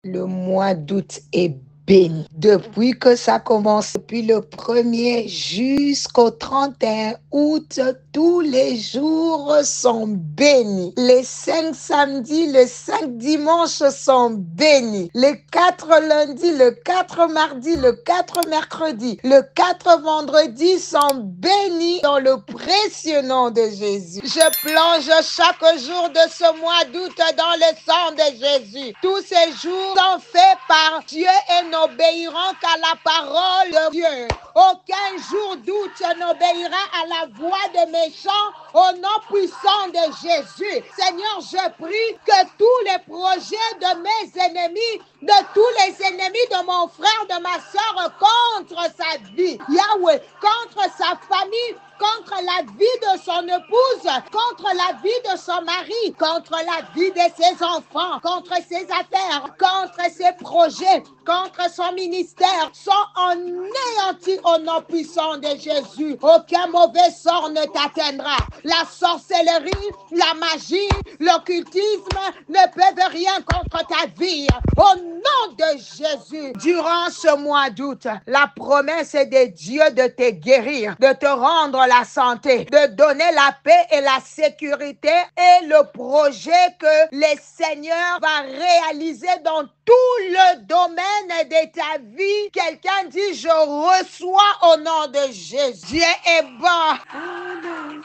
Le mois d'août est béni. Depuis que ça commence, depuis le 1er jusqu'au 31 août, tous les jours sont bénis. Les 5 samedis, les 5 dimanches sont bénis. Les 4 lundis, le 4 mardi, le 4 mercredi, le 4 vendredi sont bénis dans le précieux nom de Jésus. Je plonge chaque jour de ce mois d'août dans le sang de Jésus. Tous ces jours sont faits par Dieu et n'obéiront qu'à la parole de Dieu. Aucun jour d'août n'obéira à la voix des méchants au nom puissant de Jésus. Seigneur, je prie que tous les projets de mes ennemis, de tous les ennemis de mon frère, de ma soeur, contre sa vie, Yahweh, contre sa famille, contre la vie de son épouse, contre la vie de son mari, contre la vie de ses enfants, contre ses affaires, contre ses projets, contre son ministère, sont anéantis au nom puissant de Jésus. Aucun mauvais sort ne t'atteindra. La sorcellerie, la magie, l'occultisme ne peuvent rien contre ta vie. Au nom de Jésus, durant ce mois d'août, la promesse est de Dieu de te guérir, de te rendre la santé, de donner la paix et la sécurité et le projet que le Seigneur va réaliser dans tout le domaine de ta vie. Quelqu'un dit, je reçois au nom de Jésus. Dieu est bon. Oh non,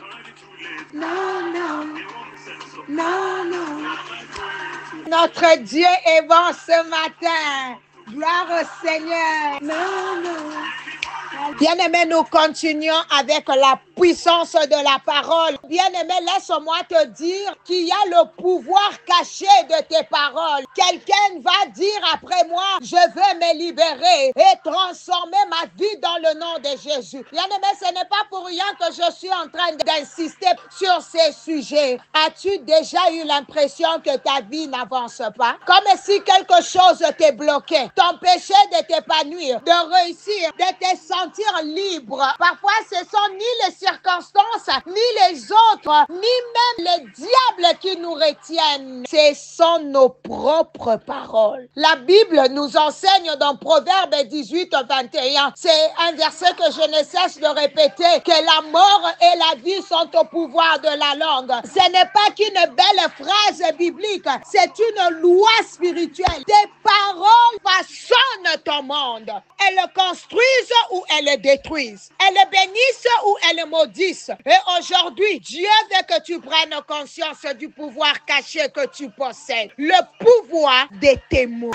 non, non, non, non. Notre Dieu est bon ce matin. Gloire au Seigneur. Non, non. Bien-aimé, nous continuons avec la puissance de la parole. Bien-aimé, laisse-moi te dire qu'il y a le pouvoir caché de tes paroles. Quelqu'un va dire après moi, je veux me libérer et transformer ma vie dans le nom de Jésus. Bien-aimé, ce n'est pas pour rien que je suis en train d'insister sur ces sujets. As-tu déjà eu l'impression que ta vie n'avance pas? Comme si quelque chose t'est bloqué, t'empêchait de t'épanouir, de réussir, de te sentir libre. Parfois, ce sont ni les circonstances, ni les autres, ni même les diables qui nous retiennent. Ce sont nos propres paroles. La Bible nous enseigne dans Proverbe 18-21. C'est un verset que je ne cesse de répéter, que la mort et la vie sont au pouvoir de la langue. Ce n'est pas qu'une belle phrase biblique, c'est une loi spirituelle. Tes paroles façonnent ton monde. Elles le construisent ou elles le détruisent. Elles le bénissent ou elles le maudissent. Et aujourd'hui, Dieu veut que tu prennes conscience du pouvoir caché que tu possèdes. Le pouvoir de tes mots.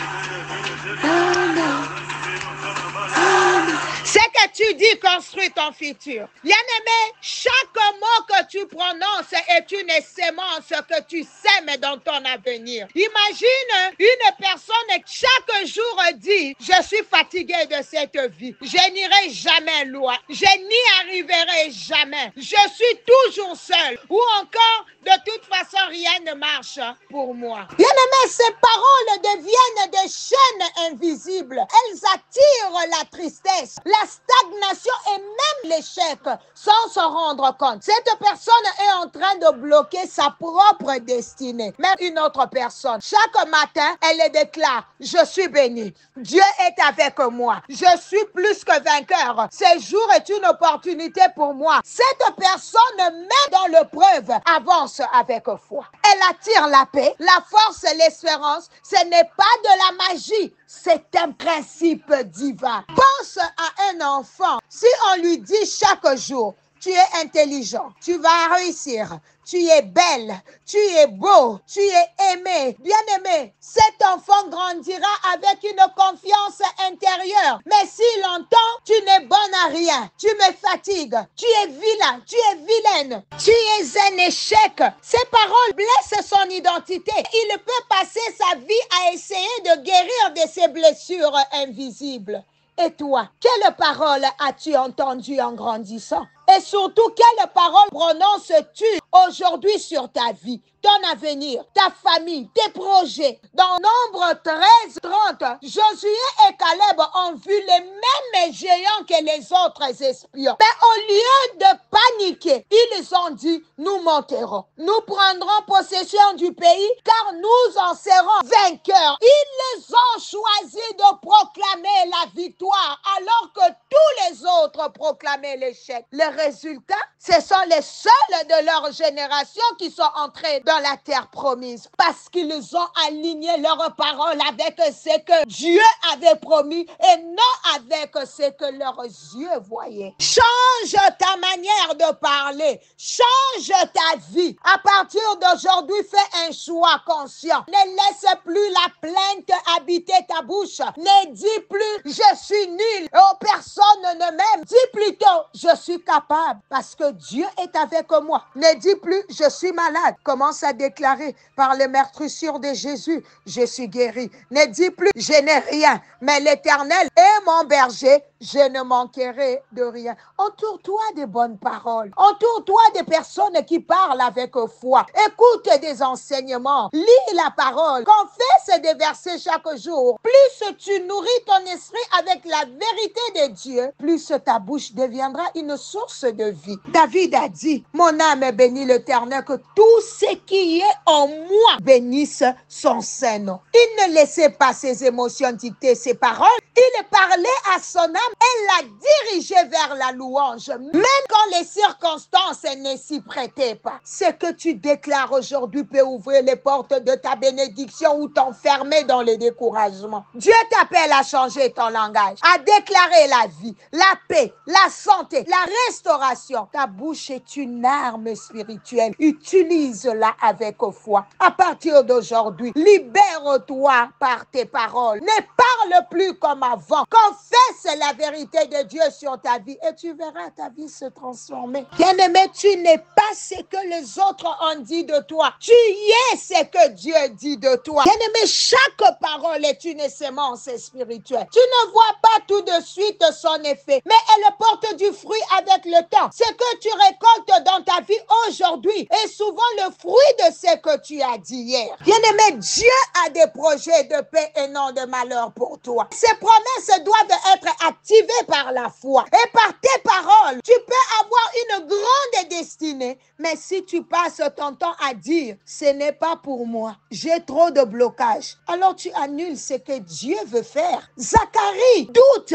Ce que tu dis construit ton futur. Bien-aimé, chaque mot que tu prononces est une sémence que tu sèmes dans ton avenir. Imagine une personne chaque jour dit, je suis fatigué de cette vie. Je n'irai jamais loin. Je n'y arriverai jamais. Je suis toujours seul. Ou encore, de toute façon, rien ne marche pour moi. Bien-aimé, ces paroles deviennent des chaînes invisibles. Elles attirent la tristesse, la stagnation et même l'échec sans se rendre compte. Cette personne est en train de bloquer sa propre destinée. Même une autre personne, chaque matin, elle déclare, je suis bénie. Dieu est avec moi. Je suis plus que vainqueur. Ce jour est une opportunité pour moi. Cette personne, même dans l'épreuve, avance avec foi. Elle attire la paix, la force et l'espérance. Ce n'est pas de la magie. C'est un principe divin. Pense à un enfant. Si on lui dit chaque jour, tu es intelligent, tu vas réussir, tu es belle, tu es beau, tu es aimé, bien-aimé. Cet enfant grandira avec une confiance intérieure. Mais s'il entend, tu n'es bonne à rien, tu me fatigues, tu es vilain, tu es vilaine, tu es un échec. Ces paroles blessent son identité. Il peut passer sa vie à essayer de guérir de ses blessures invisibles. Et toi, quelle parole as-tu entendue en grandissant? Et surtout, quelle parole prononces-tu aujourd'hui sur ta vie, ton avenir, ta famille, tes projets? Dans Nombre 13:30, Josué et Caleb ont vu les mêmes géants que les autres espions. Mais au lieu de paniquer, ils ont dit, nous monterons, nous prendrons possession du pays, car nous en serons vainqueurs. Ils ont choisi de proclamer la victoire, alors que tous les autres proclamaient l'échec. Le résultat, ce sont les seuls de leur génération qui sont entrés dans la terre promise, parce qu'ils ont aligné leurs paroles avec ce que Dieu avait promis et non avec ce que leurs yeux voyaient. Change ta manière de parler, change ta vie. À partir d'aujourd'hui, fais un choix conscient. Ne laisse plus la plainte habiter ta bouche. Ne dis plus je suis nul, oh, personne ne m'aime. Dis plutôt je suis capable parce que Dieu est avec moi. Ne dis plus je suis malade. Commence à déclarer par les meurtrissures de Jésus, je suis guéri. Ne dis plus je n'ai rien, mais l'Éternel est mon berger, je ne manquerai de rien. Entoure-toi des bonnes paroles. Entoure-toi des personnes qui parlent avec foi. Écoute des enseignements. Lis la parole. Confesse des versets chaque jour. Plus tu nourris ton esprit avec la vérité de Dieu, plus ta bouche deviendra une source de vie. David a dit, mon âme bénit l'Éternel, que tout ce qui est en moi bénisse son saint nom. Il ne laissait pas ses émotions dicter ses paroles. Il parlait à son âme et la dirigeait vers la louange, même quand les circonstances ne s'y prêtaient pas. Ce que tu déclares aujourd'hui peut ouvrir les portes de ta bénédiction ou t'enfermer dans le découragement. Dieu t'appelle à changer ton langage, à déclarer la vie, la paix, la santé, la restauration. Ta bouche est une arme spirituelle. Utilise-la avec foi. À partir d'aujourd'hui, libère-toi par tes paroles. Ne parle plus comme avant. Confesse la vérité de Dieu sur ta vie et tu verras ta vie se transformer. Bien-aimé, tu n'es pas ce que les autres ont dit de toi. Tu es ce que Dieu dit de toi. Bien-aimé, chaque parole est une sémence spirituelle. Tu ne vois pas tout de suite son effet, mais elle porte du fruit avec le temps. Ce que tu récoltes dans ta vie aujourd'hui est souvent le fruit de ce que tu as dit hier. Bien-aimé, Dieu a des projets de paix et non de malheur pour toi. Ces promesses doivent être activées par la foi et par tes paroles. Tu peux avoir une grande destinée, mais si tu passes ton temps à dire ce n'est pas pour moi, j'ai trop de blocages, alors tu annules ce que Dieu veut faire. Zacharie doute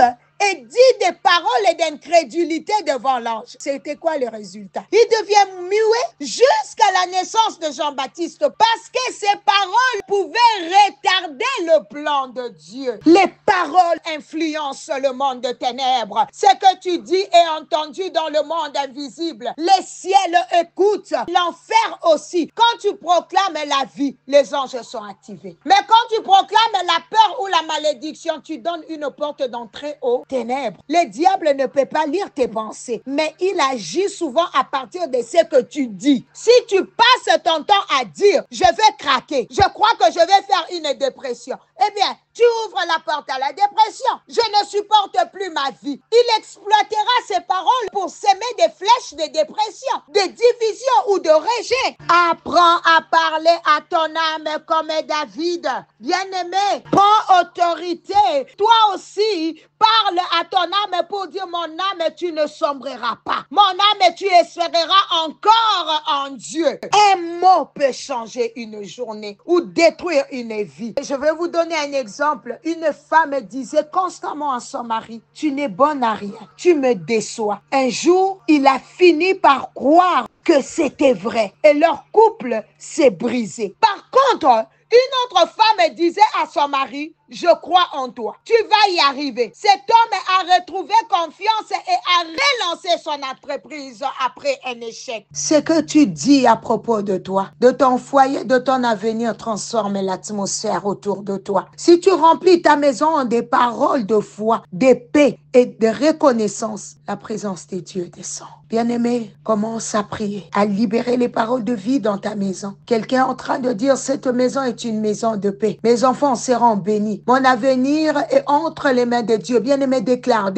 et dit des paroles d'incrédulité devant l'ange. C'était quoi le résultat? Il devient muet jusqu'à la naissance de Jean-Baptiste parce que ses paroles pouvaient retarder le plan de Dieu. Les paroles influencent le monde de ténèbres. Ce que tu dis est entendu dans le monde invisible. Les ciels écoutent, l'enfer aussi. Quand tu proclames la vie, les anges sont activés. Mais quand tu proclames la peur ou la malédiction, tu donnes une porte d'entrée au ténèbres. Le diable ne peut pas lire tes pensées, mais il agit souvent à partir de ce que tu dis. Si tu passes ton temps à dire, je vais craquer, je crois que je vais faire une dépression, eh bien, tu ouvres la porte à la dépression. Je ne supporte plus ma vie. Il exploitera ses paroles pour s'aimer des flèches de dépression, de division ou de rejet. Apprends à parler à ton âme comme David. Bien-aimé, prends autorité. Toi aussi, parle à ton âme pour dire, mon âme, tu ne sombreras pas. Mon âme, tu espéreras encore en Dieu. Un mot peut changer une journée ou détruire une vie. Je vais vous donner un exemple. Une femme disait constamment à son mari, tu n'es bonne à rien, tu me déçois. Un jour, il a fini par croire que c'était vrai et leur couple s'est brisé. Par contre, une autre femme disait à son mari, je crois en toi, tu vas y arriver. Cet homme a retrouvé confiance et a relancé son entreprise après un échec. Ce que tu dis à propos de toi, de ton foyer, de ton avenir transforme l'atmosphère autour de toi. Si tu remplis ta maison des paroles de foi, de paix et de reconnaissance, la présence de Dieu descend. Bien-aimé, commence à prier, à libérer les paroles de vie dans ta maison. Quelqu'un est en train de dire, cette maison est une maison de paix. Mes enfants seront bénis. Mon avenir est entre les mains de Dieu. Bien-aimé, déclare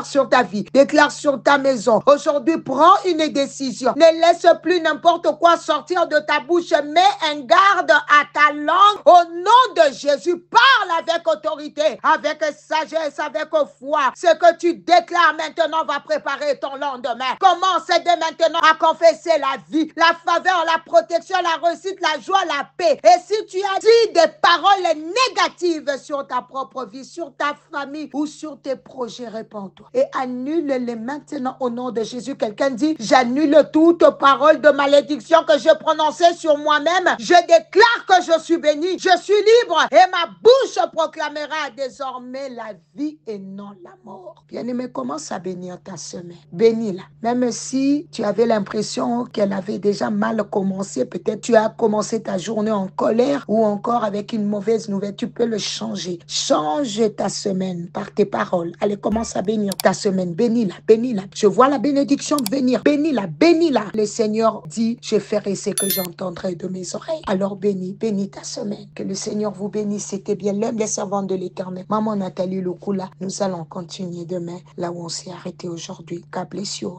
sur ta vie, déclare sur ta maison. Aujourd'hui, prends une décision. Ne laisse plus n'importe quoi sortir de ta bouche. Mets un garde à ta langue. Au nom de Jésus, parle avec autorité, avec sagesse, avec foi. Ce que tu déclares maintenant va préparer ton lendemain. Commence dès maintenant à confesser la vie, la faveur, la protection, la réussite, la joie, la paix. Et si tu as dit des paroles négatives sur ta propre vie, sur ta famille ou sur tes projets, réponds-toi et annule-les maintenant au nom de Jésus. Quelqu'un dit, j'annule toute parole de malédiction que je prononçais sur moi-même. Je déclare que je suis béni, je suis libre et ma bouche proclamera désormais la vie et non la mort. Bien-aimé, commence à bénir ta semaine. Bénis-la. Même si tu avais l'impression qu'elle avait déjà mal commencé, peut-être tu as commencé ta journée en colère ou encore avec une mauvaise nouvelle, tu peux le changer. Change ta semaine par tes paroles. Allez, commence à bénir ta semaine. Bénis-la, bénis-la. Je vois la bénédiction venir. Bénis-la, bénis-la. Le Seigneur dit, je ferai ce que j'entendrai de mes oreilles. Alors bénis ta semaine. Que le Seigneur vous bénisse. C'était bien l'homme, les servants de l'Éternel. Maman Nathalie Lukula, nous allons continuer demain là où on s'est arrêté aujourd'hui. God bless you.